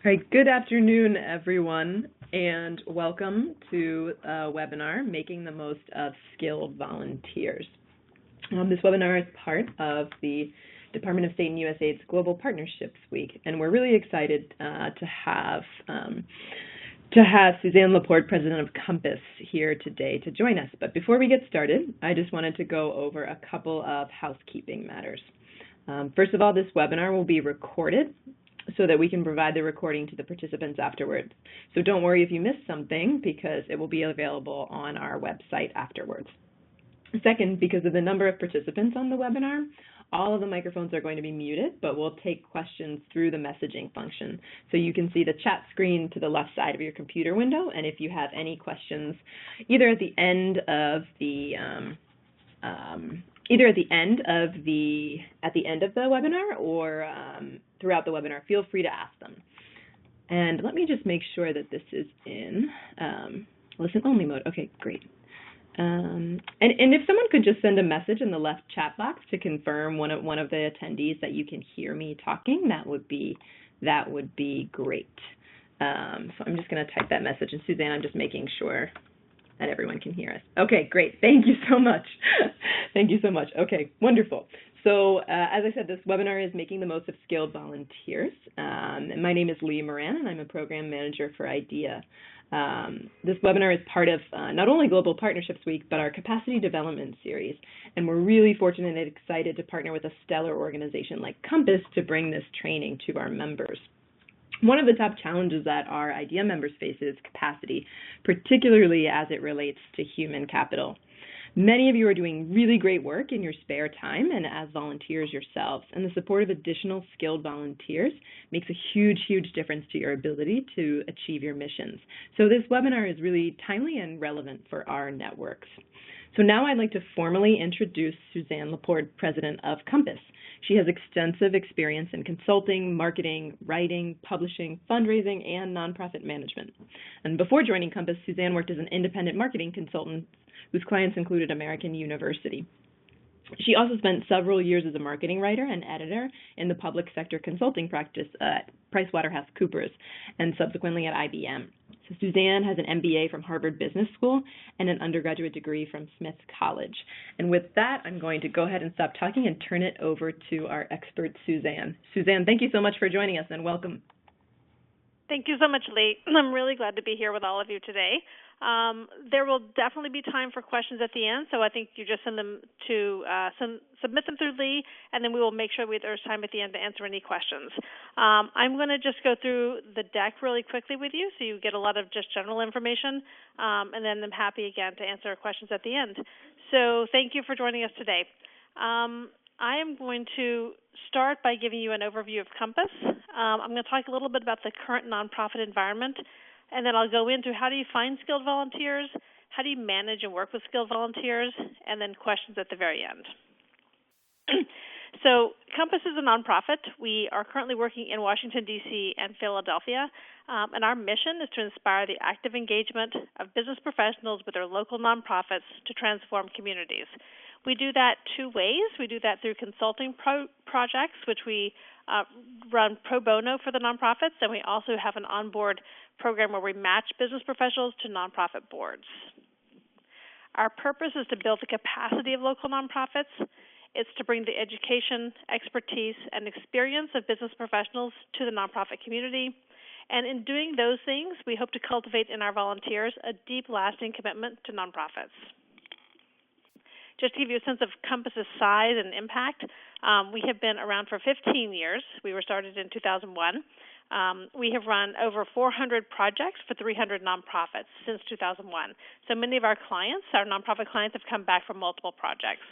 All right, good afternoon, everyone, and welcome to a webinar, Making the Most of Skilled Volunteers. This webinar is part of the Department of State and USAID's Global Partnerships Week, and we're really excited to have Suzanne Laporte, President of Compass, here today to join us. But before we get started, I just wanted to go over a couple of housekeeping matters. First of all, this webinar will be recorded so that we can provide the recording to the participants afterwards. So don't worry if you missed something, because it will be available on our website afterwards. Second, because of the number of participants on the webinar, all of the microphones are going to be muted, but we'll take questions through the messaging function. So you can see the chat screen to the left side of your computer window, and if you have any questions, either at the end of the webinar or throughout the webinar, feel free to ask them. And let me just make sure that this is in listen-only mode. Okay, great. And if someone could just send a message in the left chat box to confirm one of the attendees that you can hear me talking, that would be great. So I'm just going to type that message. And Suzanne, I'm just making sure that everyone can hear us. Okay, great. Thank you so much. Thank you so much. Okay, wonderful. So as I said, this webinar is Making the Most of Skilled Volunteers. And my name is Lee Moran, and I'm a program manager for IDEA. This webinar is part of not only Global Partnerships Week, but our Capacity Development Series. And we're really fortunate and excited to partner with a stellar organization like Compass to bring this training to our members. One of the top challenges that our IDEA members face is capacity, particularly as it relates to human capital. Many of you are doing really great work in your spare time and as volunteers yourselves, and the support of additional skilled volunteers makes a huge, huge difference to your ability to achieve your missions. So this webinar is really timely and relevant for our networks. So now I'd like to formally introduce Suzanne Laporte, President of Compass. She has extensive experience in consulting, marketing, writing, publishing, fundraising, and nonprofit management. And before joining Compass, Suzanne worked as an independent marketing consultant whose clients included American University. She also spent several years as a marketing writer and editor in the public sector consulting practice at PricewaterhouseCoopers and subsequently at IBM. So Suzanne has an MBA from Harvard Business School and an undergraduate degree from Smith College. And with that, I'm going to go ahead and stop talking and turn it over to our expert, Suzanne. Suzanne, thank you so much for joining us, and welcome. Thank you so much, Lee. I'm really glad to be here with all of you today. There will definitely be time for questions at the end, so I think you just send them to submit them through Lee, and then we will make sure there's time at the end to answer any questions. I'm going to just go through the deck really quickly with you, so you get a lot of just general information, and then I'm happy again to answer questions at the end. So thank you for joining us today. I am going to start by giving you an overview of Compass. I'm going to talk a little bit about the current nonprofit environment, and then I'll go into how do you find skilled volunteers, how do you manage and work with skilled volunteers, and then questions at the very end. So Compass is a nonprofit. We are currently working in Washington, D.C. and Philadelphia, and our mission is to inspire the active engagement of business professionals with their local nonprofits to transform communities. We do that two ways. We do that through consulting projects, which we run pro bono for the nonprofits, and we also have an onboard program where we match business professionals to nonprofit boards. Our purpose is to build the capacity of local nonprofits. It's to bring the education, expertise, and experience of business professionals to the nonprofit community. And in doing those things, we hope to cultivate in our volunteers a deep, lasting commitment to nonprofits. Just to give you a sense of Compass's size and impact, we have been around for 15 years. We were started in 2001. We have run over 400 projects for 300 nonprofits since 2001. So many of our clients, our nonprofit clients, have come back from multiple projects.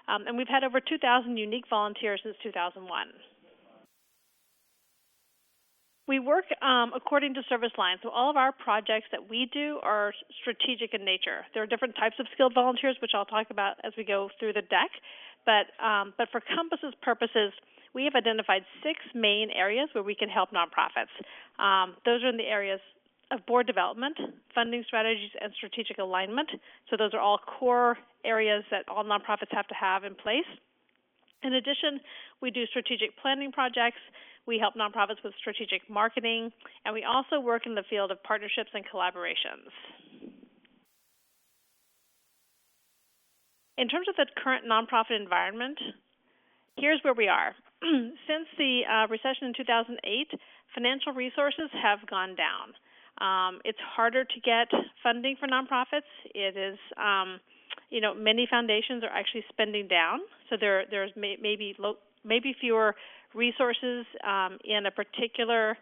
And we've had over 2,000 unique volunteers since 2001. We work according to service lines. So all of our projects that we do are strategic in nature. There are different types of skilled volunteers, which I'll talk about as we go through the deck. But for Compass's purposes, we have identified 6 main areas where we can help nonprofits. Those are in the areas of board development, funding strategies, and strategic alignment. So those are all core areas that all nonprofits have to have in place. In addition, we do strategic planning projects. We help nonprofits with strategic marketing, and we also work in the field of partnerships and collaborations. In terms of the current nonprofit environment, here's where we are. Since the recession in 2008, financial resources have gone down. It's harder to get funding for nonprofits. It is, many foundations are actually spending down, so there's maybe fewer resources in a particular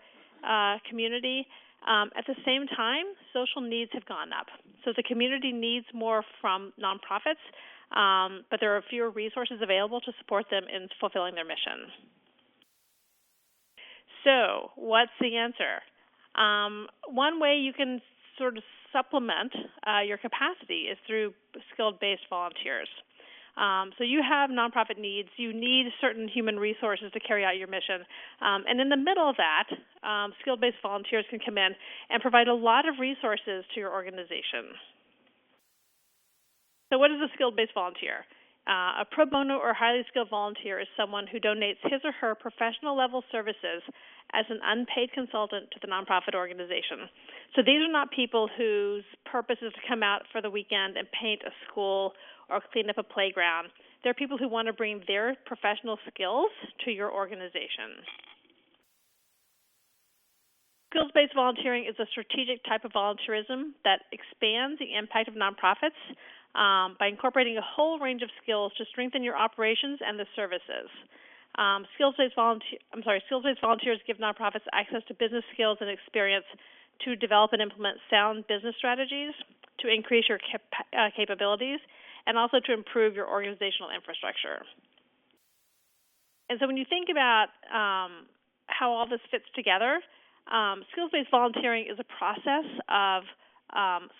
community. At the same time, social needs have gone up. So the community needs more from nonprofits, but there are fewer resources available to support them in fulfilling their mission. So what's the answer? One way you can sort of supplement your capacity is through skilled-based volunteers. So you have nonprofit needs. You need certain human resources to carry out your mission. And in the middle of that, skilled-based volunteers can come in and provide a lot of resources to your organization. So what is a skilled-based volunteer? A pro bono or highly skilled volunteer is someone who donates his or her professional-level services as an unpaid consultant to the nonprofit organization. So these are not people whose purpose is to come out for the weekend and paint a school or clean up a playground. They're people who want to bring their professional skills to your organization. Skills-based volunteering is a strategic type of volunteerism that expands the impact of nonprofits by incorporating a whole range of skills to strengthen your operations and the services. Skills-based volunteers give nonprofits access to business skills and experience to develop and implement sound business strategies, to increase your capabilities, and also to improve your organizational infrastructure. And so when you think about how all this fits together, skills-based volunteering is a process of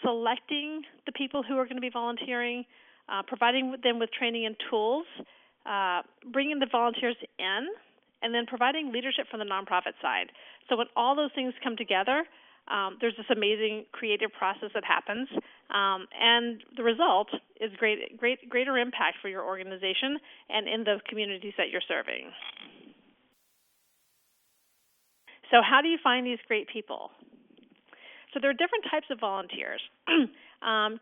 selecting the people who are going to be volunteering, providing them with training and tools, bringing the volunteers in, and then providing leadership from the nonprofit side. So when all those things come together, there's this amazing creative process that happens, and the result is greater impact for your organization and in the communities that you're serving. So how do you find these great people? So there are different types of volunteers.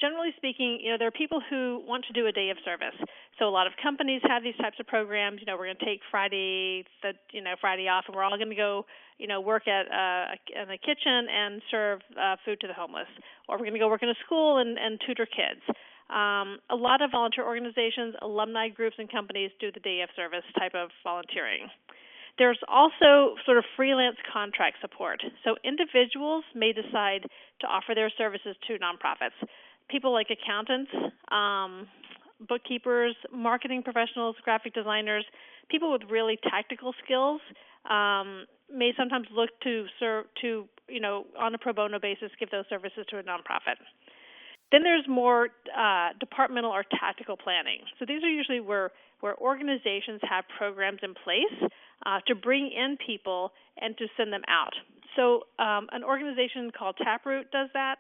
Generally speaking, there are people who want to do a day of service. So a lot of companies have these types of programs. We're going to take Friday off, and we're all going to go, work in a kitchen and serve food to the homeless, or we're going to go work in a school and tutor kids. A lot of volunteer organizations, alumni groups, and companies do the day of service type of volunteering. There's also sort of freelance contract support. So individuals may decide to offer their services to nonprofits. People like accountants, bookkeepers, marketing professionals, graphic designers, people with really tactical skills may sometimes look to serve on a pro bono basis, give those services to a nonprofit. Then there's more departmental or tactical planning. So these are usually where organizations have programs in place to bring in people and to send them out. So an organization called Taproot does that.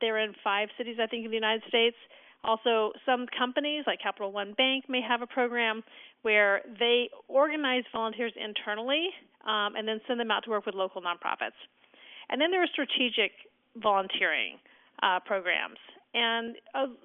They're in 5 cities, I think, in the United States. Also, some companies like Capital One Bank may have a program where they organize volunteers internally and then send them out to work with local nonprofits. And then there are strategic volunteering programs. And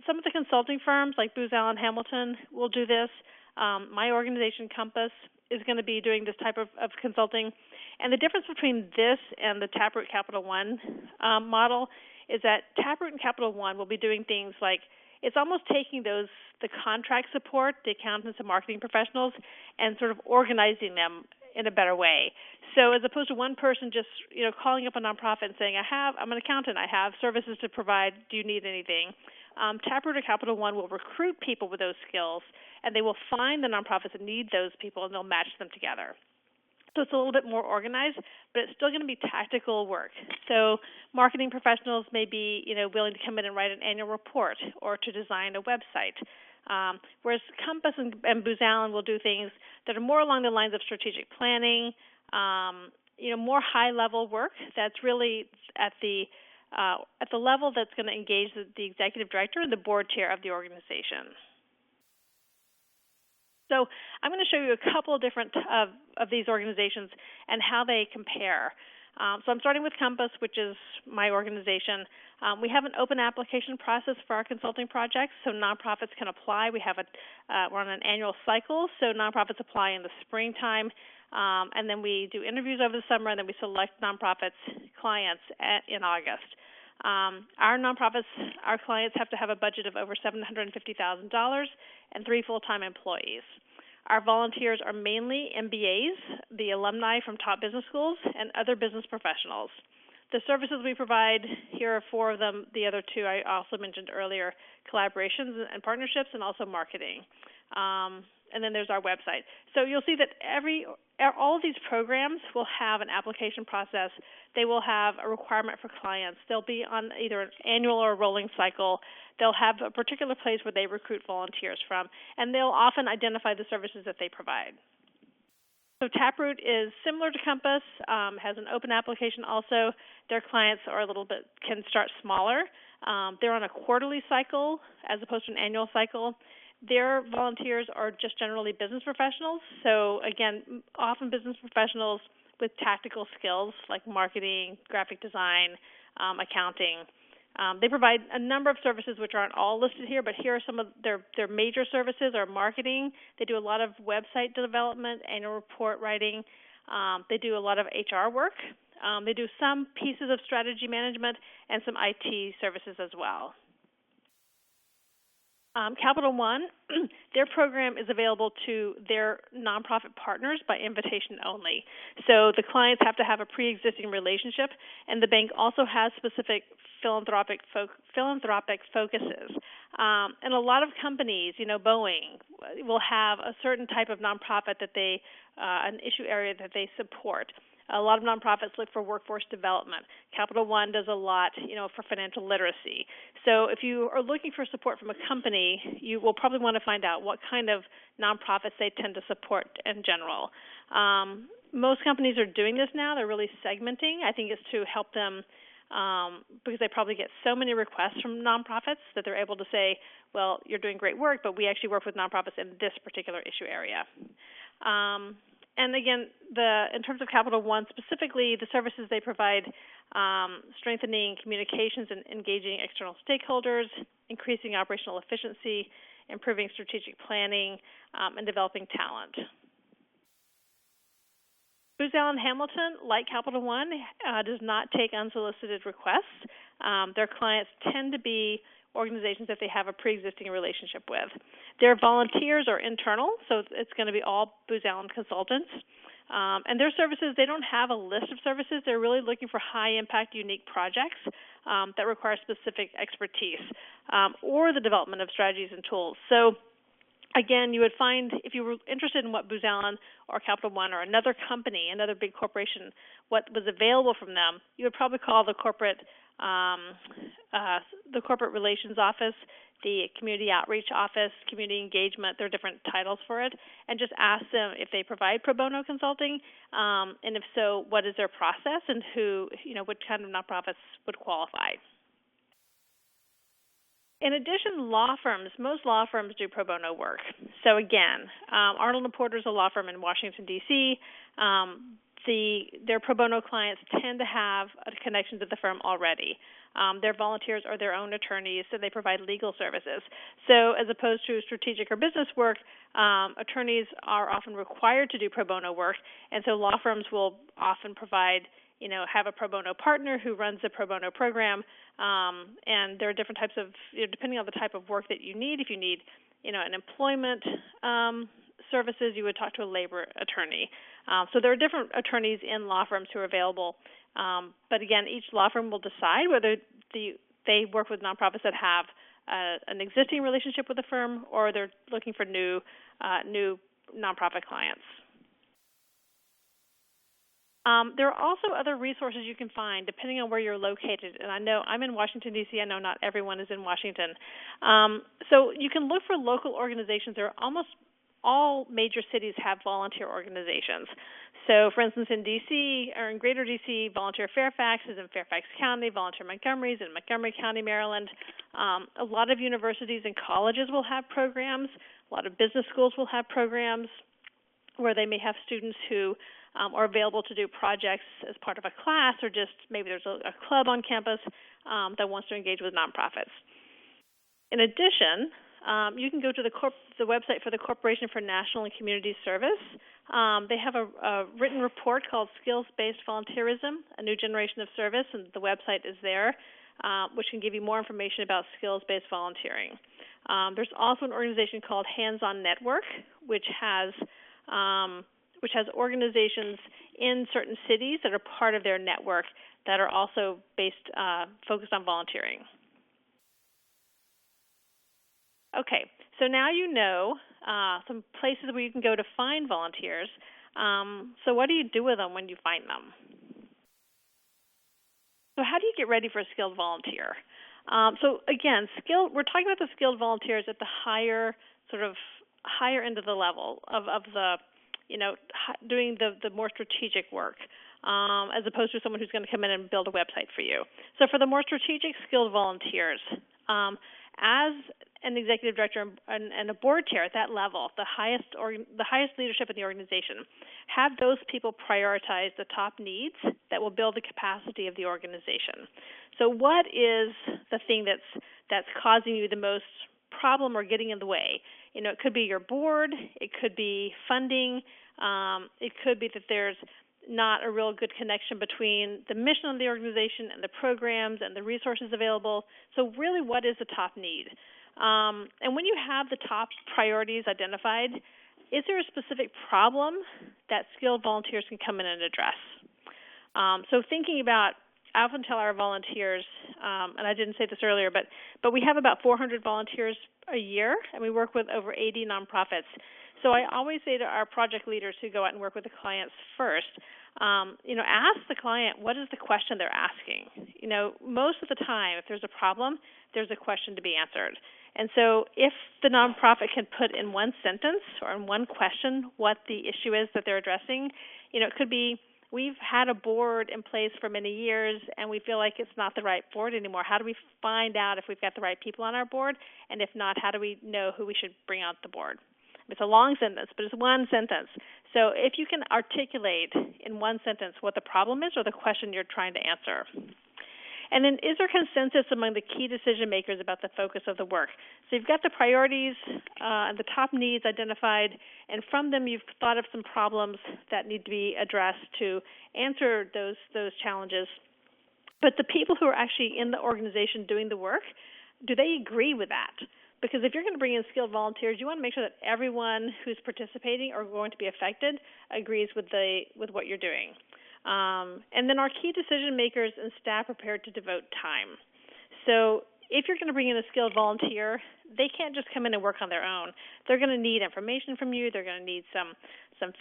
some of the consulting firms like Booz Allen Hamilton will do this. My organization, Compass, is going to be doing this type of consulting. And the difference between this and the Taproot Capital One model is that Taproot and Capital One will be doing things like it's almost taking the contract support, the accountants and marketing professionals, and sort of organizing them in a better way. So as opposed to one person just calling up a nonprofit and saying, I'm an accountant, I have services to provide, do you need anything? Taproot or Capital One will recruit people with those skills, and they will find the nonprofits that need those people, and they'll match them together. So it's a little bit more organized, but it's still going to be tactical work. So marketing professionals may be willing to come in and write an annual report or to design a website. Whereas Compass and Booz Allen will do things that are more along the lines of strategic planning, more high-level work that's really at the level that's going to engage the executive director and the board chair of the organization. So I'm going to show you a couple of different of these organizations and how they compare. So I'm starting with Compass, which is my organization. We have an open application process for our consulting projects, so nonprofits can apply. We're on an annual cycle, so nonprofits apply in the springtime, and then we do interviews over the summer, and then we select nonprofits clients in August. Our nonprofits, our clients have to have a budget of over $750,000 and 3 full-time employees. Our volunteers are mainly MBAs, the alumni from top business schools, and other business professionals. The services we provide, here are 4 of them. The other 2 I also mentioned earlier, collaborations and partnerships, and also marketing. And then there's our website. So you'll see that all of these programs will have an application process. They will have a requirement for clients. They'll be on either an annual or a rolling cycle. They'll have a particular place where they recruit volunteers from, and they'll often identify the services that they provide. So Taproot is similar to Compass, has an open application also. Their clients can start smaller. They're on a quarterly cycle as opposed to an annual cycle. Their volunteers are just generally business professionals. So again, often business professionals with tactical skills like marketing, graphic design, accounting. They provide a number of services which aren't all listed here, but here are some of their major services are marketing. They do a lot of website development, annual report writing. They do a lot of HR work. They do some pieces of strategy management and some IT services as well. Capital One, their program is available to their nonprofit partners by invitation only. So the clients have to have a pre-existing relationship, and the bank also has specific philanthropic focuses. And a lot of companies, Boeing, will have a certain type of nonprofit that an issue area that they support. A lot of nonprofits look for workforce development. Capital One does a lot, for financial literacy. So if you are looking for support from a company, you will probably want to find out what kind of nonprofits they tend to support in general. Most companies are doing this now. They're really segmenting. I think it's to help them because they probably get so many requests from nonprofits that they're able to say, well, you're doing great work, but we actually work with nonprofits in this particular issue area. And again, in terms of Capital One specifically, the services they provide, strengthening communications and engaging external stakeholders, increasing operational efficiency, improving strategic planning, and developing talent. Booz Allen Hamilton, like Capital One, does not take unsolicited requests. Their clients tend to be organizations that they have a pre-existing relationship with. Their volunteers are internal, so it's going to be all Booz Allen consultants. And their services, they don't have a list of services. They're really looking for high-impact, unique projects that require specific expertise or the development of strategies and tools. So again, you would find, if you were interested in what Booz Allen or Capital One or another company, another big corporation, what was available from them, you would probably call the corporate relations office, the community outreach office, community engagement. There are different titles for it, and just ask them if they provide pro bono consulting, and if so, what is their process, and what kind of nonprofits would qualify. In addition, most law firms do pro bono work. So again, Arnold & Porter is a law firm in Washington, D.C. Their pro bono clients tend to have a connection to the firm already. Their volunteers are their own attorneys, so they provide legal services. So as opposed to strategic or business work, attorneys are often required to do pro bono work, and so law firms will often provide, have a pro bono partner who runs the pro bono program, and there are different types of, depending on the type of work that you need. If you need, an employment services, you would talk to a labor attorney. So there are different attorneys in law firms who are available. But again, each law firm will decide whether they work with nonprofits that have an existing relationship with the firm, or they're looking for new nonprofit clients. There are also other resources you can find depending on where you're located. And I know I'm in Washington, D.C. I know not everyone is in Washington. So you can look for local organizations. There are almost all major cities have volunteer organizations. So, for instance, in D.C. or in Greater D.C., Volunteer Fairfax is in Fairfax County, Volunteer Montgomery is in Montgomery County, Maryland. A lot of universities and colleges will have programs. A lot of business schools will have programs where they may have students who are available to do projects as part of a class, or just maybe there's a club on campus that wants to engage with nonprofits. In addition, you can go to the website for the Corporation for National and Community Service. They have a written report called Skills-Based Volunteerism, A New Generation of Service, and the website is there, which can give you more information about skills-based volunteering. There's also an organization called Hands-On Network, which has organizations in certain cities that are part of their network that are also focused on volunteering. Okay, so now you know some places where you can go to find volunteers. So what do you do with them when you find them? So how do you get ready for a skilled volunteer? So again, we're talking about the skilled volunteers at the higher end of the level of the, doing the more strategic work, as opposed to someone who's going to come in and build a website for you. So for the more strategic skilled volunteers, as an executive director and a board chair at that level, the highest leadership in the organization, have those people prioritize the top needs that will build the capacity of the organization. So what is the thing that's causing you the most problem or getting in the way? It could be your board, it could be funding, it could be that there's not a real good connection between the mission of the organization and the programs and the resources available. So really, what is the top need? And when you have the top priorities identified, is there a specific problem that skilled volunteers can come in and address? So thinking about, I often tell our volunteers, and I didn't say this earlier, but we have about 400 volunteers a year, and we work with over 80 nonprofits. So I always say to our project leaders who go out and work with the clients first, ask the client, what is the question they're asking? Most of the time, if there's a problem, there's a question to be answered. And so if the nonprofit can put in one sentence or in one question what the issue is that they're addressing, it could be, we've had a board in place for many years and we feel like it's not the right board anymore. How do we find out if we've got the right people on our board? And if not, how do we know who we should bring on the board? It's a long sentence, but it's one sentence. So if you can articulate in one sentence what the problem is or the question you're trying to answer. And then is there consensus among the key decision makers about the focus of the work? So you've got the priorities and the top needs identified, and from them you've thought of some problems that need to be addressed to answer those challenges. But the people who are actually in the organization doing the work, do they agree with that? Because if you're going to bring in skilled volunteers, you want to make sure that everyone who's participating or going to be affected agrees with what you're doing. And then are key decision makers and staff prepared to devote time? So if you're going to bring in a skilled volunteer, they can't just come in and work on their own. They're going to need information from you. They're going to need some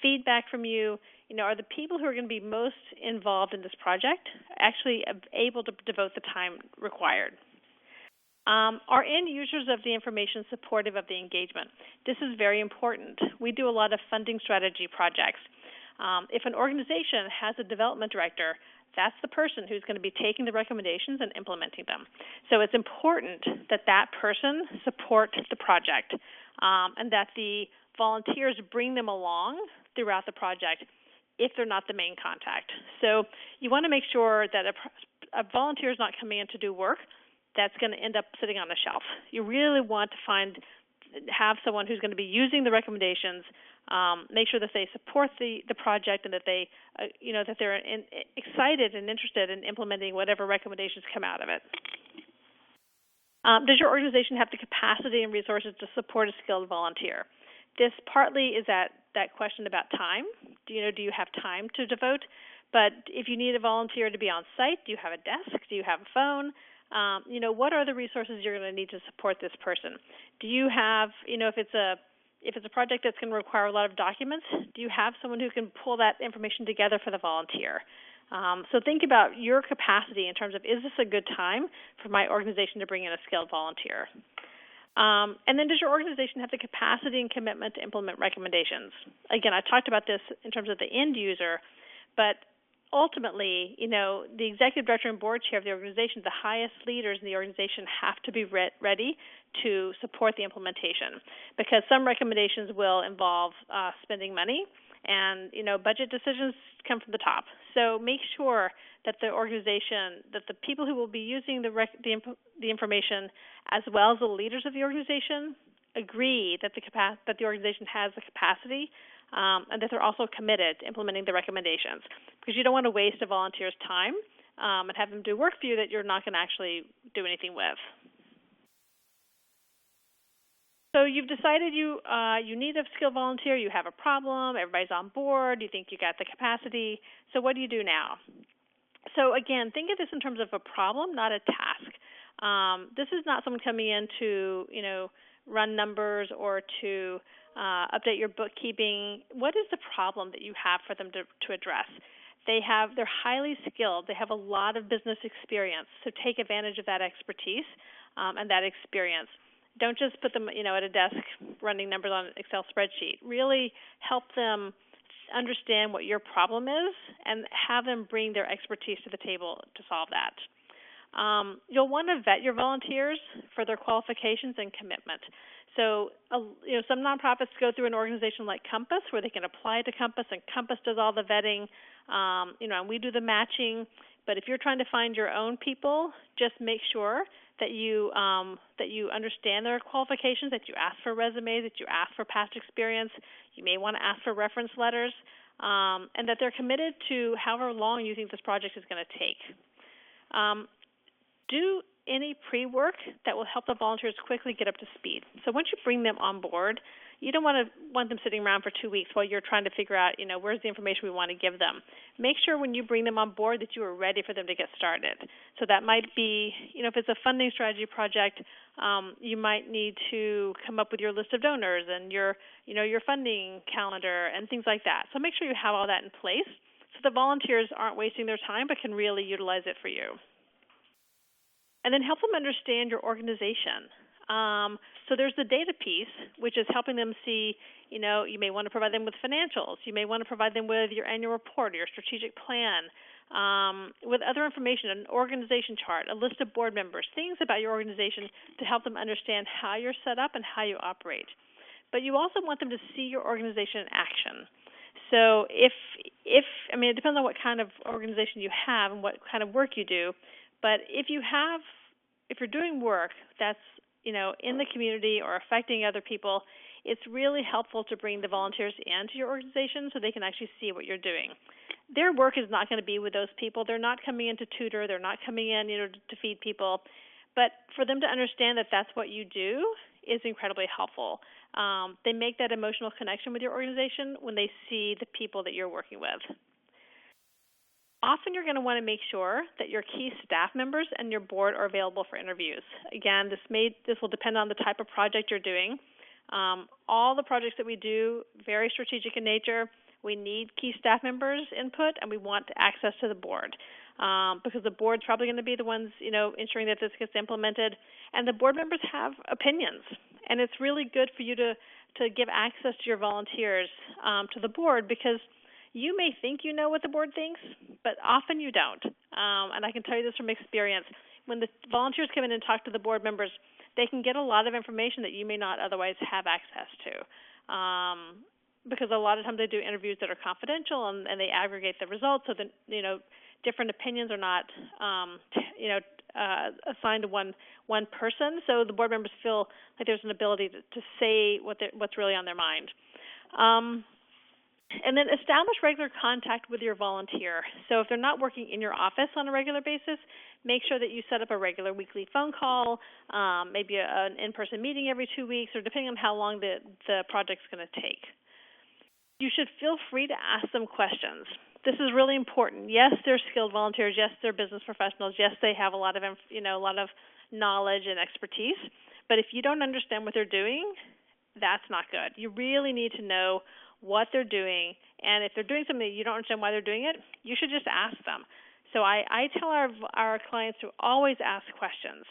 feedback from you. Are the people who are going to be most involved in this project actually able to devote the time required? Are end users of the information supportive of the engagement? This is very important. We do a lot of funding strategy projects. If an organization has a development director, that's the person who's going to be taking the recommendations and implementing them. So it's important that that person support the project and that the volunteers bring them along throughout the project if they're not the main contact. So you want to make sure that a volunteer is not coming in to do work that's going to end up sitting on the shelf. You really want to have someone who's going to be using the recommendations, make sure that they support the project and that that they're excited and interested in implementing whatever recommendations come out of it. Does your organization have the capacity and resources to support a skilled volunteer? This partly is that question about time. Do you have time to devote? But if you need a volunteer to be on site, do you have a desk? Do you have a phone? What are the resources you're going to need to support this person? Do you have, if it's a project that's going to require a lot of documents, do you have someone who can pull that information together for the volunteer? So think about your capacity in terms of, is this a good time for my organization to bring in a skilled volunteer? And then does your organization have the capacity and commitment to implement recommendations? Again, I talked about this in terms of the end user, but ultimately, the executive director and board chair of the organization, the highest leaders in the organization have to be ready to support the implementation, because some recommendations will involve spending money, and budget decisions come from the top. So make sure that the organization, that the people who will be using the information, as well as the leaders of the organization, agree that the organization has the capacity, and that they're also committed to implementing the recommendations, because you don't want to waste a volunteer's time and have them do work for you that you're not going to actually do anything with. So you've decided you need a skilled volunteer, you have a problem, everybody's on board, you think you got the capacity. So what do you do now? So again, think of this in terms of a problem, not a task. This is not someone coming in to run numbers or to update your bookkeeping. What is the problem that you have for them to address? They're highly skilled. They have a lot of business experience. So take advantage of that expertise and that experience. Don't just put them, at a desk running numbers on an Excel spreadsheet. Really help them understand what your problem is and have them bring their expertise to the table to solve that. You'll want to vet your volunteers for their qualifications and commitment. So, some nonprofits go through an organization like Compass where they can apply to Compass, and Compass does all the vetting, and we do the matching. But if you're trying to find your own people, just make sure that you understand their qualifications, that you ask for resumes, that you ask for past experience. You may want to ask for reference letters, and that they're committed to however long you think this project is going to take. Do any pre-work that will help the volunteers quickly get up to speed. So once you bring them on board, you don't want them sitting around for 2 weeks while you're trying to figure out, where's the information we want to give them. Make sure when you bring them on board that you are ready for them to get started. So that might be, if it's a funding strategy project, you might need to come up with your list of donors and your funding calendar and things like that. So make sure you have all that in place so the volunteers aren't wasting their time but can really utilize it for you. And then help them understand your organization. So there's the data piece, which is helping them see, you may want to provide them with financials. You may want to provide them with your annual report or your strategic plan, with other information, an organization chart, a list of board members, things about your organization to help them understand how you're set up and how you operate. But you also want them to see your organization in action. So it depends on what kind of organization you have and what kind of work you do. But if you're doing work that's, in the community or affecting other people, it's really helpful to bring the volunteers into your organization so they can actually see what you're doing. Their work is not going to be with those people. They're not coming in to tutor. They're not coming in, to feed people. But for them to understand that that's what you do is incredibly helpful. They make that emotional connection with your organization when they see the people that you're working with. Often you're going to want to make sure that your key staff members and your board are available for interviews. Again, this will depend on the type of project you're doing. All the projects that we do, very strategic in nature. We need key staff members' input, and we want access to the board because the board's probably going to be the ones, ensuring that this gets implemented. And the board members have opinions, and it's really good for you to give access to your volunteers to the board, because you may think you know what the board thinks, but often you don't. And I can tell you this from experience. When the volunteers come in and talk to the board members, they can get a lot of information that you may not otherwise have access to. Because a lot of times they do interviews that are confidential and they aggregate the results so that, different opinions are not, assigned to one person. So the board members feel like there's an ability to say what's really on their mind. And then establish regular contact with your volunteer. So if they're not working in your office on a regular basis, make sure that you set up a regular weekly phone call, maybe an in-person meeting every 2 weeks, or depending on how long the project's going to take. You should feel free to ask them questions. This is really important. Yes, they're skilled volunteers. Yes, they're business professionals. Yes, they have a lot of knowledge and expertise. But if you don't understand what they're doing, that's not good. You really need to know what they're doing, and if they're doing something that you don't understand why they're doing it, you should just ask them. So I tell our clients to always ask questions.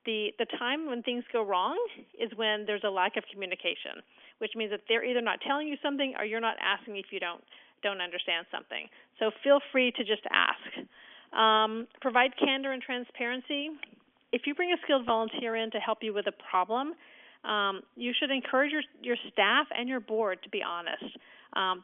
The time when things go wrong is when there's a lack of communication, which means that they're either not telling you something or you're not asking if you don't understand something. So feel free to just ask. Provide candor and transparency. If you bring a skilled volunteer in to help you with a problem, you should encourage your staff and your board to be honest.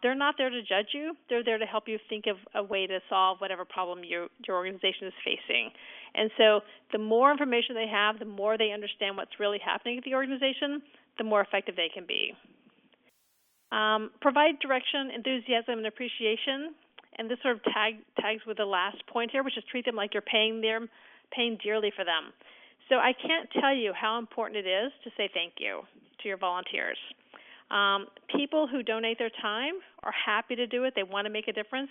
They're not there to judge you. They're there to help you think of a way to solve whatever problem your organization is facing. And so the more information they have, the more they understand what's really happening at the organization, the more effective they can be. Provide direction, enthusiasm, and appreciation. And this sort of tags with the last point here, which is treat them like you're paying dearly for them. So I can't tell you how important it is to say thank you to your volunteers. People who donate their time are happy to do it. They want to make a difference.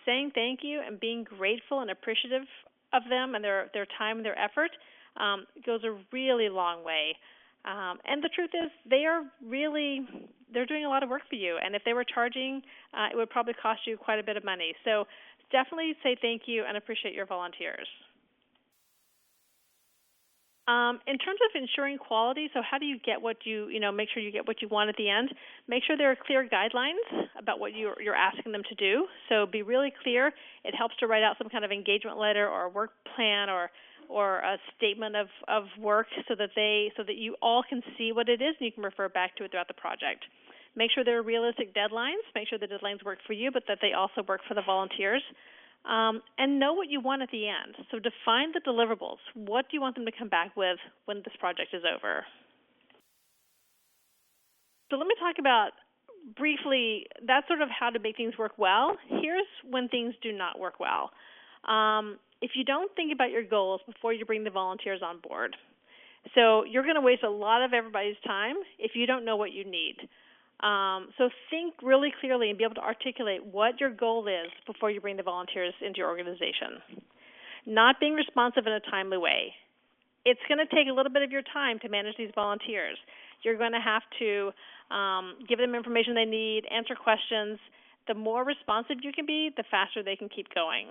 Saying thank you and being grateful and appreciative of them and their time and their effort goes a really long way. And the truth is, they're doing a lot of work for you. And if they were charging, it would probably cost you quite a bit of money. So definitely say thank you and appreciate your volunteers. In terms of ensuring quality, so how do you get make sure you get what you want at the end? Make sure there are clear guidelines about what you're asking them to do. So be really clear. It helps to write out some kind of engagement letter or a work plan or a statement of work so that you all can see what it is and you can refer back to it throughout the project. Make sure there are realistic deadlines. Make sure the deadlines work for you, but that they also work for the volunteers. And know what you want at the end. So define the deliverables. What do you want them to come back with when this project is over? So let me talk about briefly, that's sort of how to make things work well. Here's when things do not work well. If you don't think about your goals before you bring the volunteers on board, so you're going to waste a lot of everybody's time if you don't know what you need. So think really clearly and be able to articulate what your goal is before you bring the volunteers into your organization. Not being responsive in a timely way. It's going to take a little bit of your time to manage these volunteers. You're going to have to give them information they need, answer questions. The more responsive you can be, the faster they can keep going.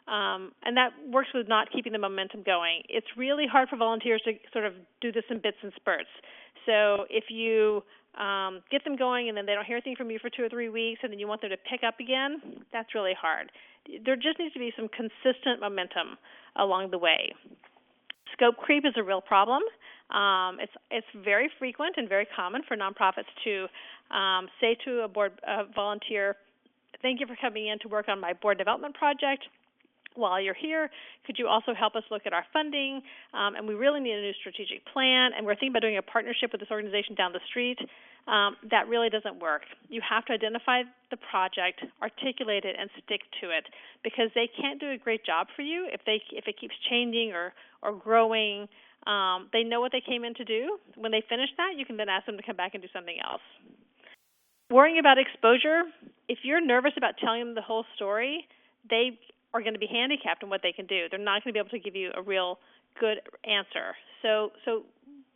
And that works with not keeping the momentum going. It's really hard for volunteers to sort of do this in bits and spurts. So if you get them going and then they don't hear anything from you for 2 or 3 weeks and then you want them to pick up again, that's really hard. There just needs to be some consistent momentum along the way. Scope creep is a real problem. It's very frequent and very common for nonprofits to say to a volunteer, thank you for coming in to work on my board development project. While you're here, could you also help us look at our funding? And we really need a new strategic plan, and we're thinking about doing a partnership with this organization down the street. That really doesn't work. You have to identify the project, articulate it, and stick to it, because they can't do a great job for you if it keeps changing or growing. They know what they came in to do. When they finish that, you can then ask them to come back and do something else. Worrying about exposure, if you're nervous about telling them the whole story, they are going to be handicapped in what they can do. They're not going to be able to give you a real good answer. So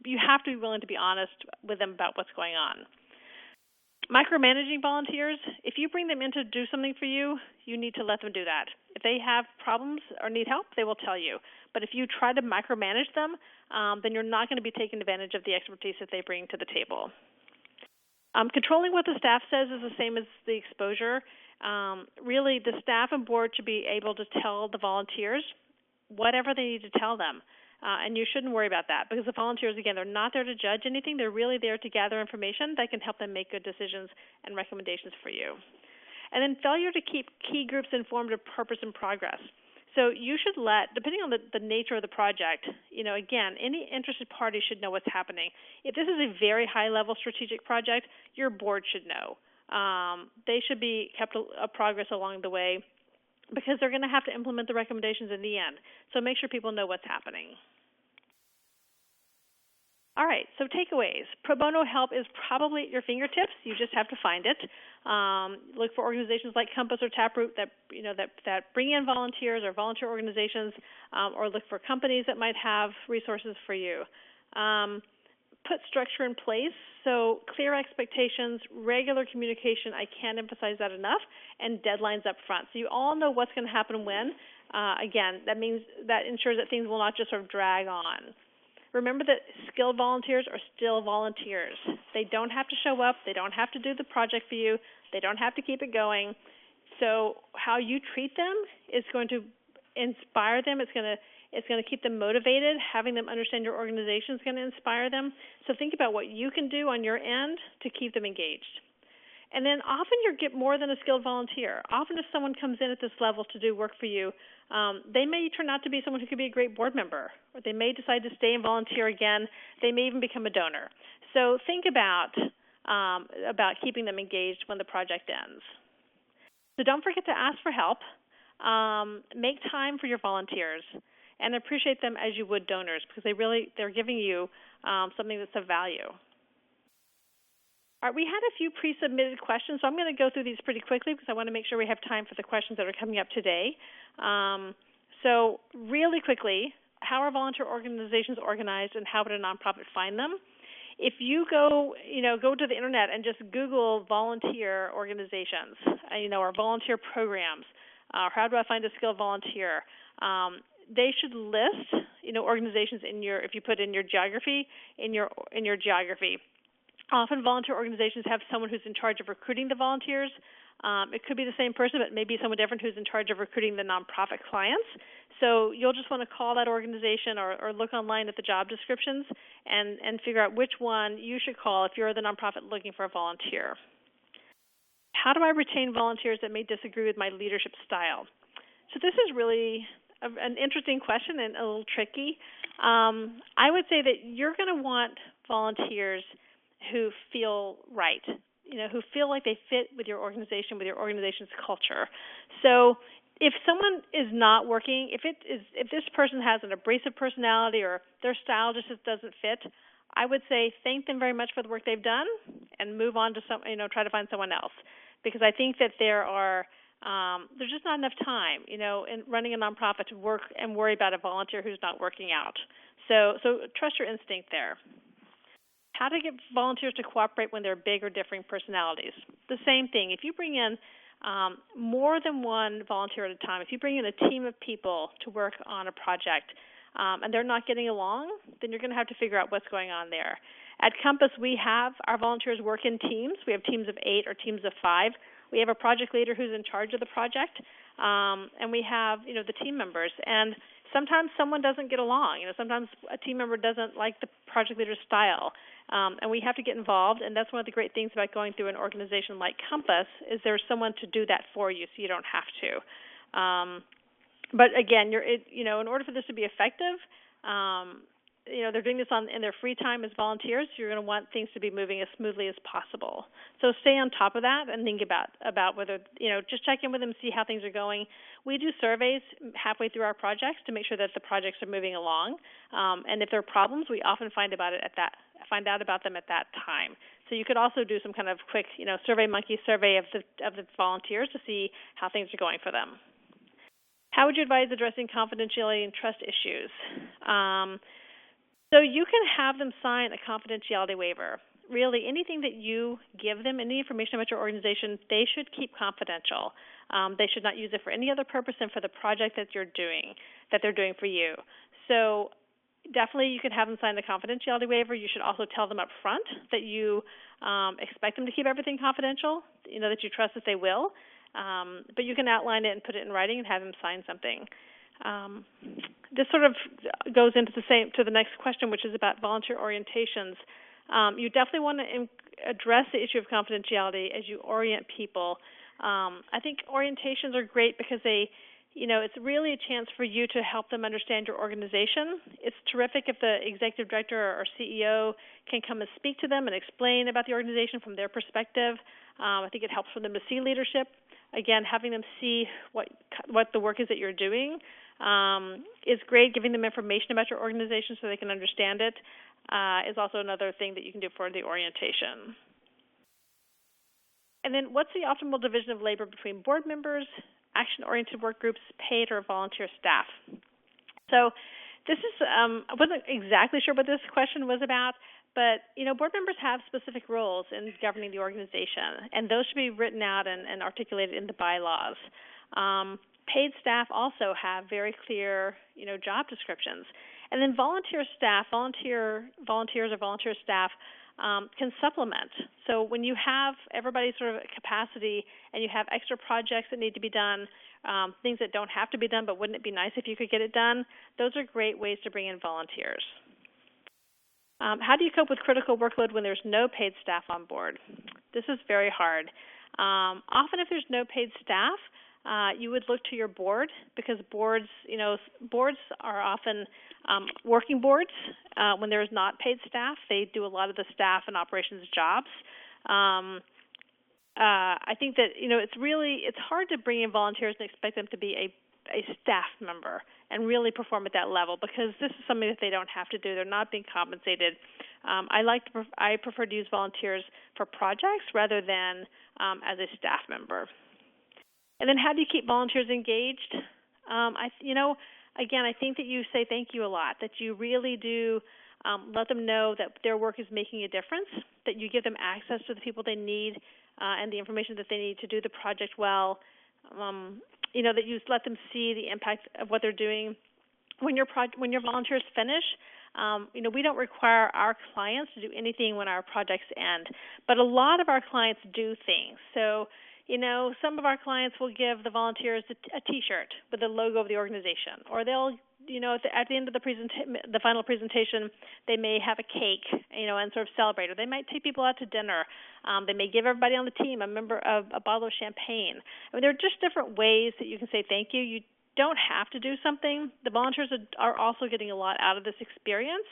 you have to be willing to be honest with them about what's going on. Micromanaging volunteers, if you bring them in to do something for you, you need to let them do that. If they have problems or need help, they will tell you. But if you try to micromanage them, then you're not going to be taking advantage of the expertise that they bring to the table. Controlling what the staff says is the same as the exposure. Really, the staff and board should be able to tell the volunteers whatever they need to tell them. And you shouldn't worry about that, because the volunteers, again, they're not there to judge anything. They're really there to gather information that can help them make good decisions and recommendations for you. And then failure to keep key groups informed of purpose and progress. So you should depending on the nature of the project, again, any interested party should know what's happening. If this is a very high-level strategic project, your board should know. They should be kept a progress along the way, because they're going to have to implement the recommendations in the end. So make sure people know what's happening. All right, so takeaways. Pro bono help is probably at your fingertips. You just have to find it. Look for organizations like Compass or Taproot that bring in volunteers, or volunteer organizations, or look for companies that might have resources for you. Put structure in place, so clear expectations, regular communication, I can't emphasize that enough, and deadlines up front. So you all know what's going to happen when. Again, that ensures that things will not just sort of drag on. remember that skilled volunteers are still volunteers. They don't have to show up. They don't have to do the project for you. They don't have to keep it going. So how you treat them is going to inspire them. It's going to keep them motivated. Having them understand your organization is going to inspire them. So think about what you can do on your end to keep them engaged. And then often you get more than a skilled volunteer. Often if someone comes in at this level to do work for you, they may turn out to be someone who could be a great board member, or they may decide to stay and volunteer again. They may even become a donor. So think about keeping them engaged when the project ends. So don't forget to ask for help. Make time for your volunteers, and appreciate them as you would donors, because they're giving you something that's of value. All right, we had a few pre-submitted questions, so I'm going to go through these pretty quickly because I want to make sure we have time for the questions that are coming up today. So really quickly, how are volunteer organizations organized, and how would a nonprofit find them? If you go to the internet and just Google volunteer organizations, or volunteer programs, or how do I find a skilled volunteer? They should list, organizations if you put in your geography, in your geography. Often volunteer organizations have someone who's in charge of recruiting the volunteers. It could be the same person, but maybe someone different who's in charge of recruiting the nonprofit clients. So you'll just want to call that organization or look online at the job descriptions and figure out which one you should call if you're the nonprofit looking for a volunteer. How do I retain volunteers that may disagree with my leadership style? So this is really an interesting question and a little tricky. I would say that you're going to want volunteers who feel right, who feel like they fit with your organization, with your organization's culture. So if someone is not working, if this person has an abrasive personality or their style just doesn't fit, I would say thank them very much for the work they've done and move on to try to find someone else, because I think that there's just not enough time, in running a nonprofit to work and worry about a volunteer who's not working out. So trust your instinct there. How to get volunteers to cooperate when they're big or differing personalities. The same thing. If you bring in more than one volunteer at a time, if you bring in a team of people to work on a project and they're not getting along, then you're going to have to figure out what's going on there. At Compass, we have our volunteers work in teams. We have teams of 8 or teams of 5. We have a project leader who's in charge of the project, and we have, the team members. And sometimes someone doesn't get along. Sometimes a team member doesn't like the project leader's style, and we have to get involved. And that's one of the great things about going through an organization like Compass is there's someone to do that for you, so you don't have to. But again, in order for this to be effective, they're doing this in their free time as volunteers. You're going to want things to be moving as smoothly as possible. So stay on top of that and think about whether, just check in with them, see how things are going. We do surveys halfway through our projects to make sure that the projects are moving along. And if there are problems, we often find out about them at that time. So you could also do some kind of quick, SurveyMonkey survey of the volunteers to see how things are going for them. How would you advise addressing confidentiality and trust issues? So you can have them sign a confidentiality waiver. Really, anything that you give them, any information about your organization, they should keep confidential. They should not use it for any other purpose than for the project that they're doing for you. So definitely you can have them sign the confidentiality waiver. You should also tell them up front that you expect them to keep everything confidential, that you trust that they will. But you can outline it and put it in writing and have them sign something. This sort of goes into the next question, which is about volunteer orientations. You definitely want to address the issue of confidentiality as you orient people. I think orientations are great because it's really a chance for you to help them understand your organization. It's terrific if the executive director or CEO can come and speak to them and explain about the organization from their perspective. I think it helps for them to see leadership. Again, having them see what the work is that you're doing is great. Giving them information about your organization so they can understand it is also another thing that you can do for the orientation. And then what's the optimal division of labor between board members, action-oriented work groups, paid or volunteer staff? So this is, I wasn't exactly sure what this question was about, but, board members have specific roles in governing the organization, and those should be written out and articulated in the bylaws. Paid staff also have very clear, job descriptions. And then volunteers or volunteer staff can supplement. So when you have everybody's sort of capacity and you have extra projects that need to be done, things that don't have to be done, but wouldn't it be nice if you could get it done, those are great ways to bring in volunteers. How do you cope with critical workload when there's no paid staff on board? This is very hard. Often if there's no paid staff, you would look to your board, because boards are often working boards. When there's not paid staff, they do a lot of the staff and operations jobs. I think that it's hard to bring in volunteers and expect them to be a staff member and really perform at that level, because this is something that they don't have to do. They're not being compensated. I prefer to use volunteers for projects rather than as a staff member. And then how do you keep volunteers engaged? Again, I think that you say thank you a lot, that you really do let them know that their work is making a difference, that you give them access to the people they need and the information that they need to do the project well, that you let them see the impact of what they're doing. When your volunteers finish, we don't require our clients to do anything when our projects end, but a lot of our clients do things. So, some of our clients will give the volunteers a T-shirt with the logo of the organization, or they'll, at the end of the final presentation, they may have a cake, and sort of celebrate, or they might take people out to dinner. They may give everybody on the team a bottle of champagne. I mean, there are just different ways that you can say thank you. You don't have to do something. The volunteers are also getting a lot out of this experience.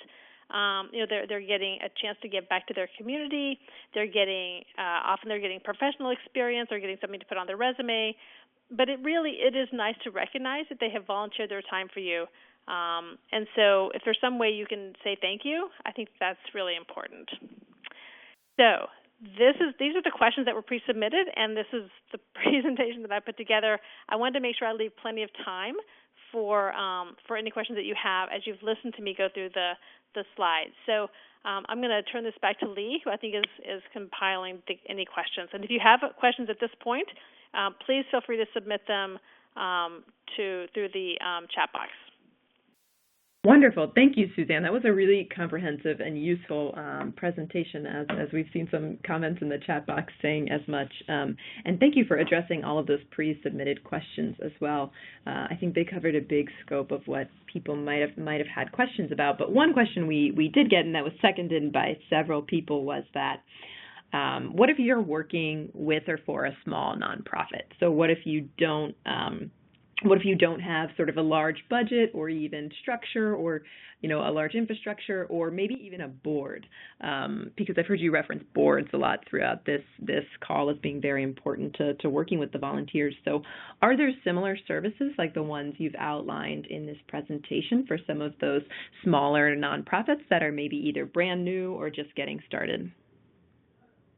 They're getting a chance to give back to their community. They're getting often they're getting professional experience. They're getting something to put on their resume. But it is nice to recognize that they have volunteered their time for you. And so if there's some way you can say thank you, I think that's really important. So these are the questions that were pre-submitted, and this is the presentation that I put together. I wanted to make sure I leave plenty of time for any questions that you have as you've listened to me go through the slides. So I'm going to turn this back to Lee, who I think is compiling any questions. And if you have questions at this point, please feel free to submit them through the chat box. Wonderful. Thank you, Suzanne. That was a really comprehensive and useful presentation, as we've seen some comments in the chat box saying as much. And thank you for addressing all of those pre-submitted questions as well. I think they covered a big scope of what people might have had questions about. But one question we did get, and that was seconded by several people, was that what if you're working with or for a small nonprofit? So what if you don't have sort of a large budget or even structure, or a large infrastructure, or maybe even a board? Because I've heard you reference boards a lot throughout this call as being very important to working with the volunteers. So are there similar services like the ones you've outlined in this presentation for some of those smaller nonprofits that are maybe either brand new or just getting started?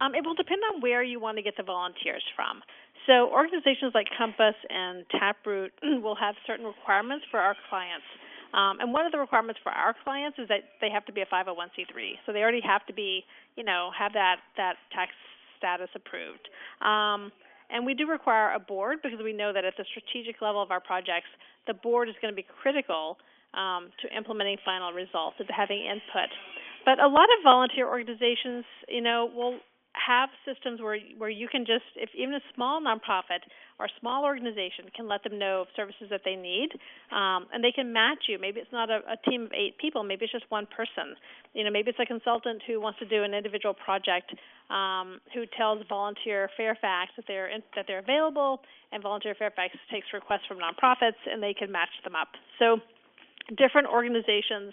It will depend on where you want to get the volunteers from. So organizations like Compass and Taproot will have certain requirements for our clients. And one of the requirements for our clients is that they have to be a 501c3. So they already have to be, have that tax status approved. And we do require a board, because we know that at the strategic level of our projects, the board is going to be critical to implementing final results and to having input. But a lot of volunteer organizations, will have systems where you can just, if even a small nonprofit or a small organization can let them know of services that they need, and they can match you. Maybe it's not a team of 8 people. Maybe it's just one person. Maybe it's a consultant who wants to do an individual project, who tells Volunteer Fairfax that they're available, and Volunteer Fairfax takes requests from nonprofits, and they can match them up. So different organizations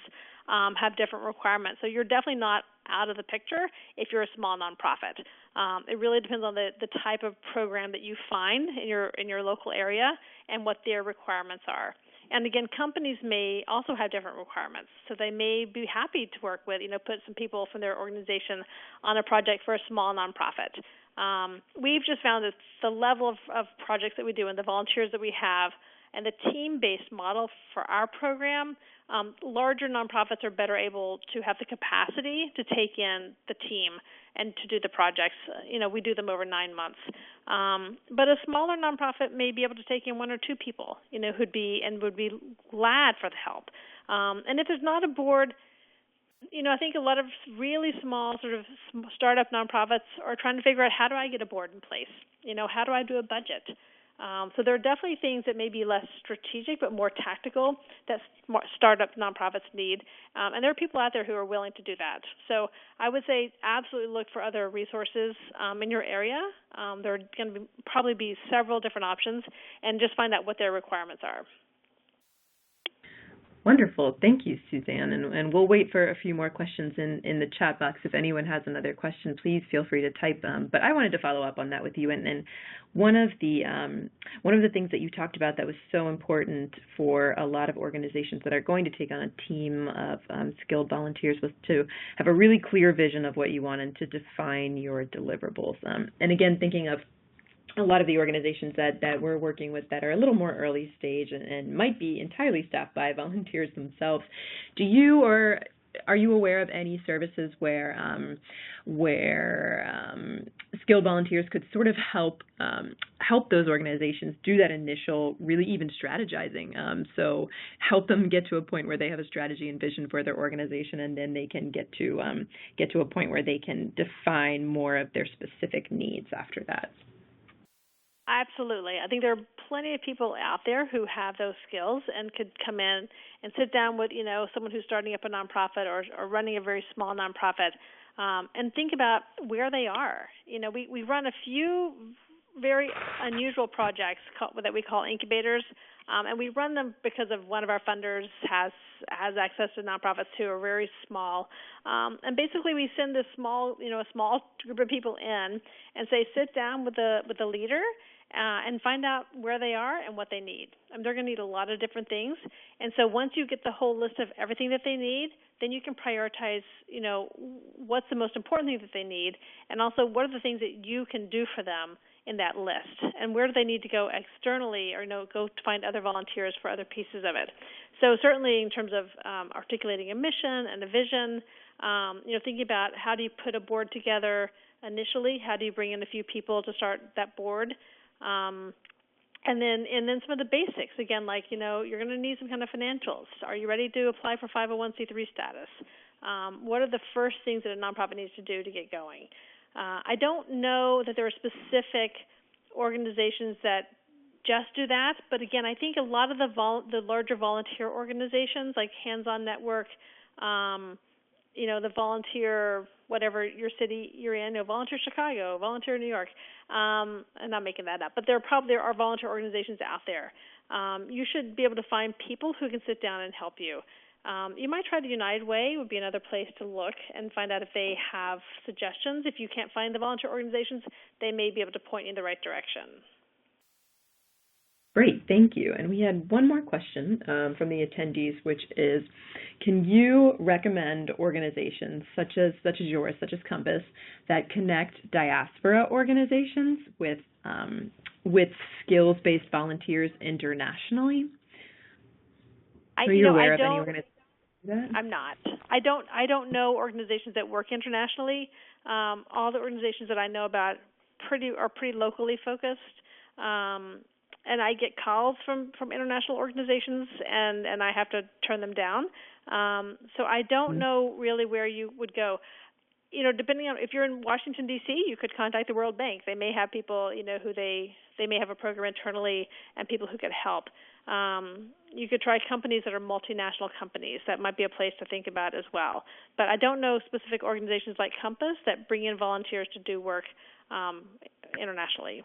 have different requirements. So you're definitely not out of the picture if you're a small nonprofit. It really depends on the type of program that you find in your local area and what their requirements are. And again, companies may also have different requirements. So they may be happy to work with, put some people from their organization on a project for a small nonprofit. We've just found that the level of projects that we do and the volunteers that we have and the team-based model for our program, larger nonprofits are better able to have the capacity to take in the team and to do the projects. We do them over 9 months. But a smaller nonprofit may be able to take in 1 or 2 people, would be glad for the help. And if there's not a board, I think a lot of really small sort of startup nonprofits are trying to figure out, how do I get a board in place? How do I do a budget? So there are definitely things that may be less strategic but more tactical that startup nonprofits need. And there are people out there who are willing to do that. So I would say absolutely look for other resources in your area. There are going to probably be several different options, and just find out what their requirements are. Wonderful. Thank you, Suzanne. And we'll wait for a few more questions in the chat box. If anyone has another question, please feel free to type them. But I wanted to follow up on that with you. And one of the things that you talked about that was so important for a lot of organizations that are going to take on a team of skilled volunteers was to have a really clear vision of what you want and to define your deliverables. And again, thinking of a lot of the organizations that we're working with that are a little more early stage and might be entirely staffed by volunteers themselves. Are you aware of any services where skilled volunteers could sort of help those organizations do that initial, really even strategizing? So help them get to a point where they have a strategy and vision for their organization, and then they can get to a point where they can define more of their specific needs after that. Absolutely. I think there are plenty of people out there who have those skills and could come in and sit down with, someone who's starting up a nonprofit or running a very small nonprofit, and think about where they are. We run a few very unusual projects that we call incubators, and we run them because of one of our funders has access to nonprofits who are very small, and basically we send this small group of people in and say, sit down with the leader and find out where they are and what they need. They're going to need a lot of different things, and so once you get the whole list of everything that they need, then you can prioritize, what's the most important thing that they need, and also what are the things that you can do for them in that list, and where do they need to go externally or go to find other volunteers for other pieces of it. So certainly in terms of articulating a mission and a vision, thinking about how do you put a board together initially, how do you bring in a few people to start that board, and then some of the basics, again, like, you're going to need some kind of financials. Are you ready to apply for 501c3 status? What are the first things that a nonprofit needs to do to get going? I don't know that there are specific organizations that just do that, but again, I think a lot of the larger volunteer organizations like Hands-On Network, the volunteer, whatever your city you're in, Volunteer Chicago, Volunteer New York. I'm not making that up, but there are volunteer organizations out there. You should be able to find people who can sit down and help you. You might try the United Way, would be another place to look and find out if they have suggestions. If you can't find the volunteer organizations, they may be able to point you in the right direction. Great, thank you. And we had one more question from the attendees, which is, can you recommend organizations such as yours, such as Compass, that connect diaspora organizations with skills-based volunteers internationally? Are you aware of any organizations like that? I'm not. I don't know organizations that work internationally. All the organizations that I know about are pretty locally focused. And I get calls from international organizations, and I have to turn them down. So I don't know really where you would go. Depending on if you're in Washington, D.C., you could contact the World Bank. They may have people, who they may have a program internally and people who could help. You could try companies that are multinational companies. That might be a place to think about as well. But I don't know specific organizations like Compass that bring in volunteers to do work internationally.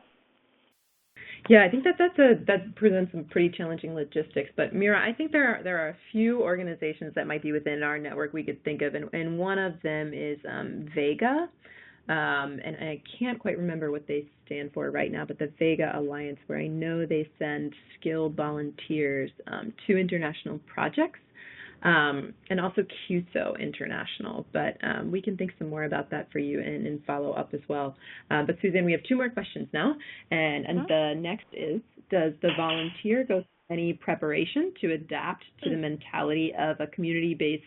Yeah, I think that presents some pretty challenging logistics. But Mira, I think there are a few organizations that might be within our network we could think of, and one of them is Vega, and I can't quite remember what they stand for right now, but the Vega Alliance, where I know they send skilled volunteers to international projects. And also QSO International, but we can think some more about that for you and follow up as well. But Suzanne, we have two more questions now, and the next is, does the volunteer go through any preparation to adapt to the mentality of a community-based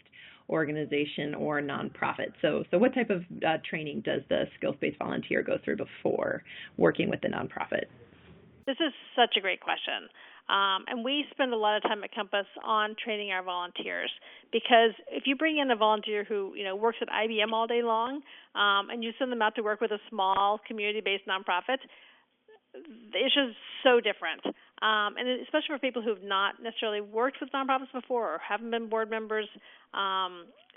organization or nonprofit? So what type of training does the skills-based volunteer go through before working with the nonprofit? This is such a great question. And we spend a lot of time at Compass on training our volunteers, because if you bring in a volunteer who works at IBM all day long, and you send them out to work with a small community-based nonprofit, the issue is so different. And especially for people who have not necessarily worked with nonprofits before or haven't been board members.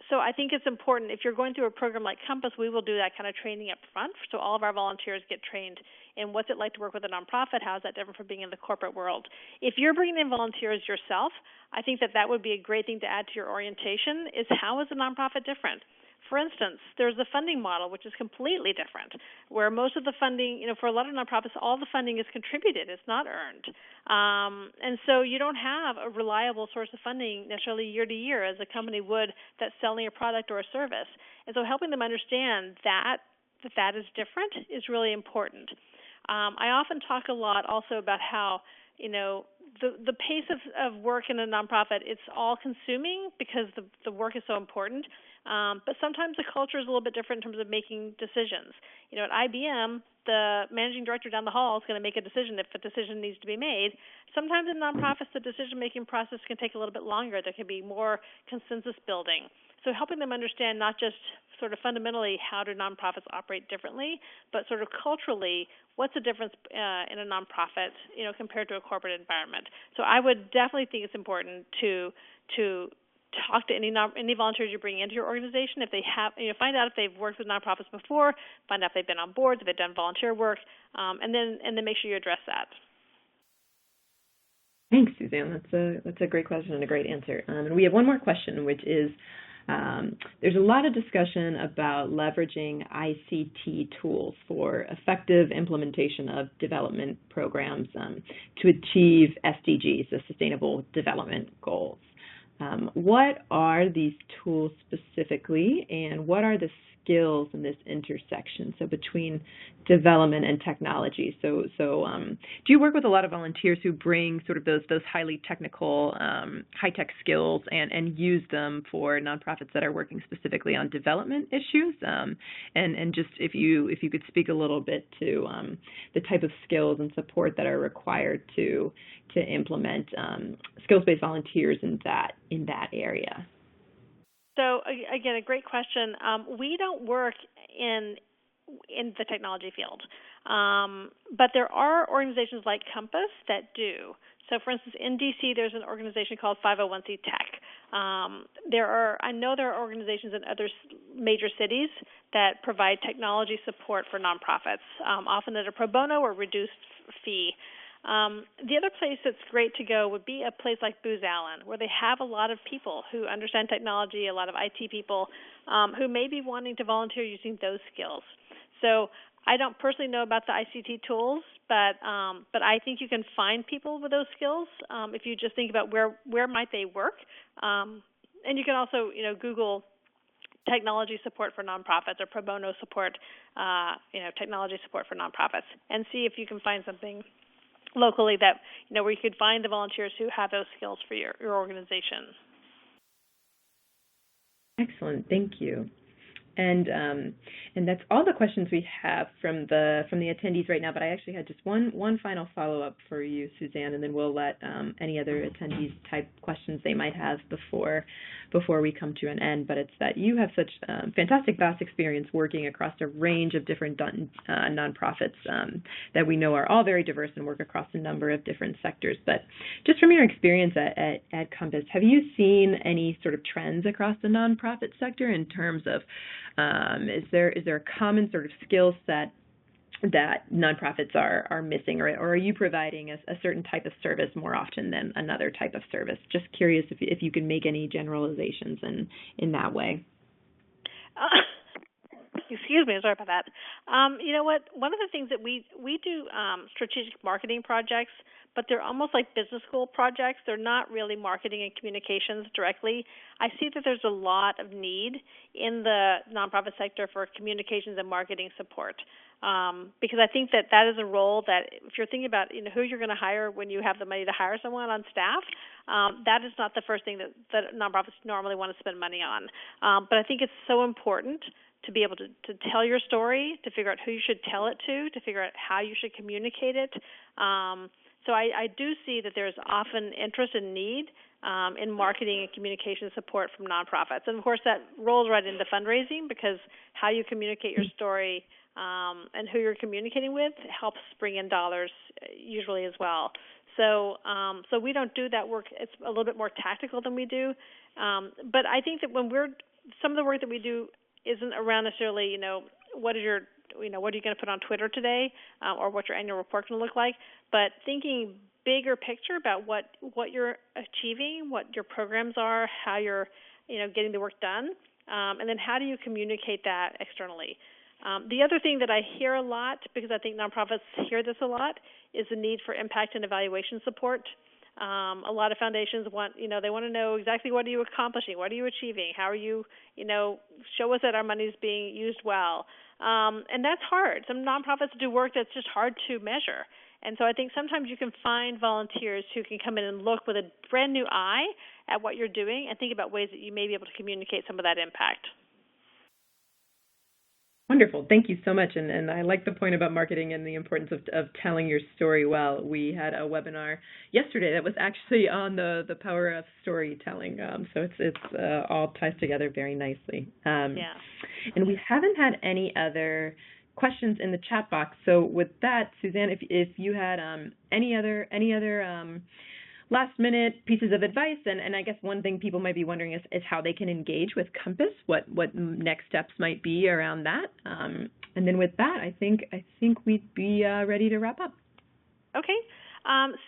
So I think it's important, if you're going through a program like Compass, we will do that kind of training up front, so all of our volunteers get trained in what's it like to work with a nonprofit, how is that different from being in the corporate world. If you're bringing in volunteers yourself, I think that would be a great thing to add to your orientation, is how is a nonprofit different? For instance, there's the funding model, which is completely different, where most of the funding, for a lot of nonprofits, all the funding is contributed. It's not earned. And so you don't have a reliable source of funding necessarily year to year as a company would that's selling a product or a service. And so helping them understand that is different is really important. I often talk a lot also about how, the pace of work in a nonprofit, it's all consuming because the work is so important. But sometimes the culture is a little bit different in terms of making decisions. At IBM, the managing director down the hall is going to make a decision if a decision needs to be made. Sometimes in nonprofits, the decision-making process can take a little bit longer. There can be more consensus building. So helping them understand not just sort of fundamentally how do nonprofits operate differently, but sort of culturally, what's the difference in a nonprofit, compared to a corporate environment. So I would definitely think it's important to talk to any volunteers you bring into your organization. If they have, find out if they've worked with nonprofits before, find out if they've been on boards, if they've done volunteer work, and then make sure you address that. Thanks, Suzanne. That's a great question and a great answer. And we have one more question, which is, there's a lot of discussion about leveraging ICT tools for effective implementation of development programs to achieve SDGs, the Sustainable Development Goals. What are these tools specifically, and what are the skills in this intersection, so between development and technology? So do you work with a lot of volunteers who bring sort of those highly technical, high-tech skills and use them for nonprofits that are working specifically on development issues? And just if you could speak a little bit to the type of skills and support that are required to implement skills-based volunteers in that area. So again, a great question. We don't work in the technology field, but there are organizations like Compass that do. So, for instance, in DC, there's an organization called 501c Tech. I know there are organizations in other major cities that provide technology support for nonprofits, often at a pro bono or reduced fee. The other place that's great to go would be a place like Booz Allen, where they have a lot of people who understand technology, a lot of IT people who may be wanting to volunteer using those skills. So I don't personally know about the ICT tools, but I think you can find people with those skills if you just think about where might they work. And you can also Google technology support for nonprofits or pro bono support, technology support for nonprofits, and see if you can find something locally that where you could find the volunteers who have those skills for your organization. Excellent, thank you. And that's all the questions we have from the attendees right now. But I actually had just one final follow-up for you, Suzanne, and then we'll let any other attendees type questions they might have before we come to an end. But it's that you have such fantastic, vast experience working across a range of different nonprofits that we know are all very diverse and work across a number of different sectors. But just from your experience at Compass, have you seen any sort of trends across the nonprofit sector in terms of is there a common sort of skill set that nonprofits are missing, or are you providing a certain type of service more often than another type of service? Just curious if you can make any generalizations in that way. Excuse me, sorry about that. You know what? One of the things that we do strategic marketing projects, but they're almost like business school projects. They're not really marketing and communications directly. I see that there's a lot of need in the nonprofit sector for communications and marketing support. Because I think that is a role that if you're thinking about who you're going to hire when you have the money to hire someone on staff, that is not the first thing that nonprofits normally want to spend money on. But I think it's so important to be able to tell your story, to figure out who you should tell it to figure out how you should communicate it. So I do see that there's often interest and need in marketing and communication support from nonprofits. And, of course, that rolls right into fundraising, because how you communicate your story and who you're communicating with helps bring in dollars usually as well. So we don't do that work. It's a little bit more tactical than we do. But I think that some of the work that we do isn't around necessarily, what are you going to put on Twitter today, or what's your annual report going to look like, but thinking bigger picture about what you're achieving, what your programs are, how you're, getting the work done, and then how do you communicate that externally. The other thing that I hear a lot, because I think nonprofits hear this a lot, is the need for impact and evaluation support. A lot of foundations want, they want to know exactly what are you accomplishing, what are you achieving, how are you, show us that our money is being used well. And that's hard. Some nonprofits do work that's just hard to measure. And so I think sometimes you can find volunteers who can come in and look with a brand new eye at what you're doing and think about ways that you may be able to communicate some of that impact. Wonderful. Thank you so much. And I like the point about marketing and the importance of telling your story well. We had a webinar yesterday that was actually on the power of storytelling. So it's all ties together very nicely. And we haven't had any other questions in the chat box. So with that, Suzanne, if you had any other last-minute pieces of advice, and I guess one thing people might be wondering is how they can engage with Compass, what next steps might be around that. And then with that, I think we'd be ready to wrap up. Okay.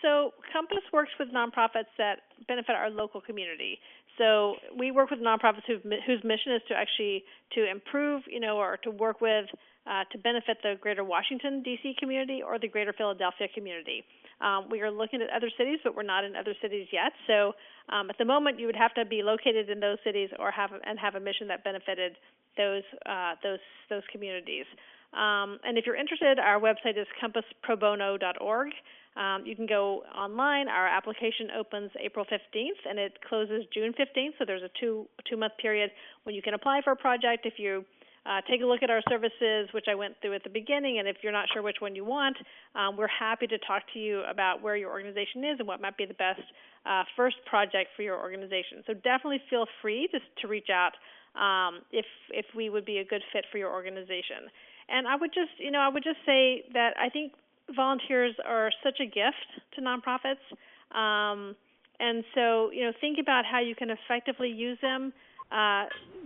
So Compass works with nonprofits that benefit our local community. So we work with nonprofits whose mission is to improve, or to work with, to benefit the greater Washington, D.C. community or the greater Philadelphia community. We are looking at other cities, but we're not in other cities yet. So at the moment, you would have to be located in those cities or have a mission that benefited those communities. And if you're interested, our website is compassprobono.org. You can go online. Our application opens April 15th, and it closes June 15th. So there's a two-month period when you can apply for a project. If you take a look at our services, which I went through at the beginning, and if you're not sure which one you want, we're happy to talk to you about where your organization is and what might be the best first project for your organization. So definitely feel free to reach out if we would be a good fit for your organization. And I would just say that I think volunteers are such a gift to nonprofits, and so think about how you can effectively use them.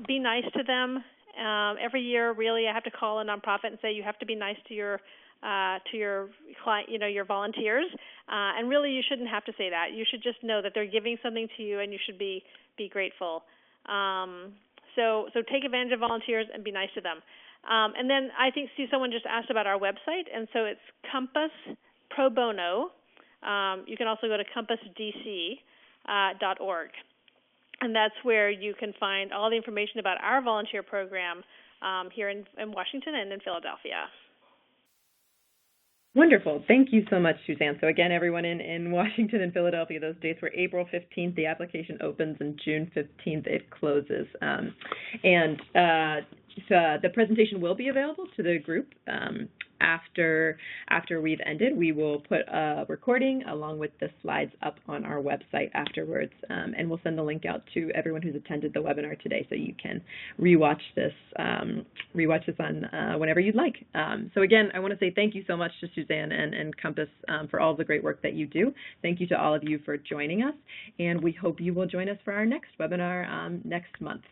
Be nice to them. Every year, really, I have to call a nonprofit and say you have to be nice to your client, your volunteers. And really, you shouldn't have to say that. You should just know that they're giving something to you, and you should be grateful. So take advantage of volunteers and be nice to them. And then I see someone just asked about our website, and so it's Compass Pro Bono. You can also go to compassdc.org. And that's where you can find all the information about our volunteer program here in Washington and in Philadelphia. Wonderful. Thank you so much, Suzanne. So again, everyone in Washington and Philadelphia, those dates were April 15th, the application opens, and June 15th, it closes. So the presentation will be available to the group after we've ended. We will put a recording along with the slides up on our website afterwards, and we'll send the link out to everyone who's attended the webinar today, so you can rewatch this on whenever you'd like. So again, I want to say thank you so much to Suzanne and Compass for all the great work that you do. Thank you to all of you for joining us, and we hope you will join us for our next webinar next month.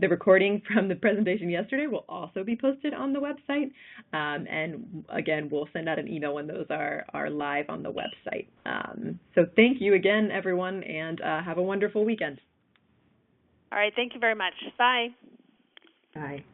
The recording from the presentation yesterday will also be posted on the website, and again, we'll send out an email when those are live on the website. So thank you again, everyone, and have a wonderful weekend. All right, thank you very much. Bye. Bye.